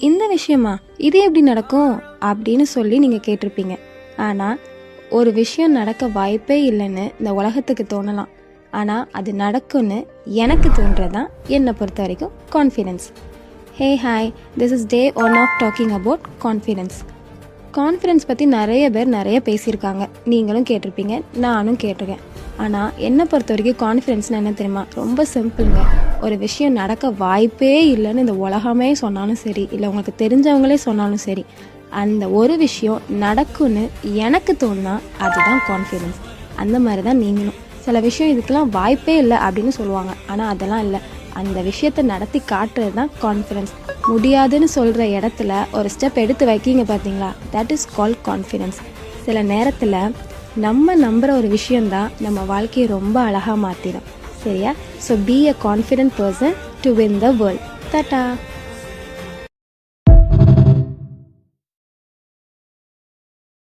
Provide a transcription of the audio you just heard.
இந்த விஷயமா, இது எப்படி நடக்கும் அப்படின்னு சொல்லி நீங்கள் கேட்டிருப்பீங்க. ஆனால் ஒரு விஷயம் நடக்க வாய்ப்பே இல்லைன்னு இந்த உலகத்துக்கு தோணலாம். ஆனால் அது நடக்கும்னு எனக்கு தோன்றதான் என்னை பொறுத்த வரைக்கும் confidence. Hey hi, this is day 1 of talking about confidence. Confidence பற்றி நிறைய பேர் நிறைய பேசியிருக்காங்க. நீங்களும் கேட்டிருப்பீங்க, நானும் கேட்டிருக்கேன். ஆனால் என்னை பொறுத்த வரைக்கும் கான்ஃபிடென்ஸ்னால் என்ன தெரியுமா? ரொம்ப சிம்பிளுங்க. ஒரு விஷயம் நடக்க வாய்ப்பே இல்லைன்னு இந்த உலகமே சொன்னாலும் சரி, இல்லை உங்களுக்கு தெரிஞ்சவங்களே சொன்னாலும் சரி, அந்த ஒரு விஷயம் நடக்கும்னு எனக்கு தோணுனா அதுதான் கான்ஃபிடென்ஸ். அந்த மாதிரி தான் நீங்களும். சில விஷயம் இதுக்கெல்லாம் வாய்ப்பே இல்லை அப்படின்னு சொல்லுவாங்க. ஆனால் அதெல்லாம் இல்லை, அந்த விஷயத்தை நடத்தி காட்டுறது தான் கான்ஃபிடென்ஸ். முடியாதுன்னு சொல்கிற இடத்துல ஒரு ஸ்டெப் எடுத்து வைக்கிங்க பார்த்தீங்களா, தட் இஸ் கால்ட் கான்ஃபிடென்ஸ். சில நேரத்தில் நம்ம நம்புகிற ஒரு விஷயந்தான் நம்ம வாழ்க்கையை ரொம்ப அழகாக மாற்றிடும். சரியா? So be a confident person to win the world. Tata.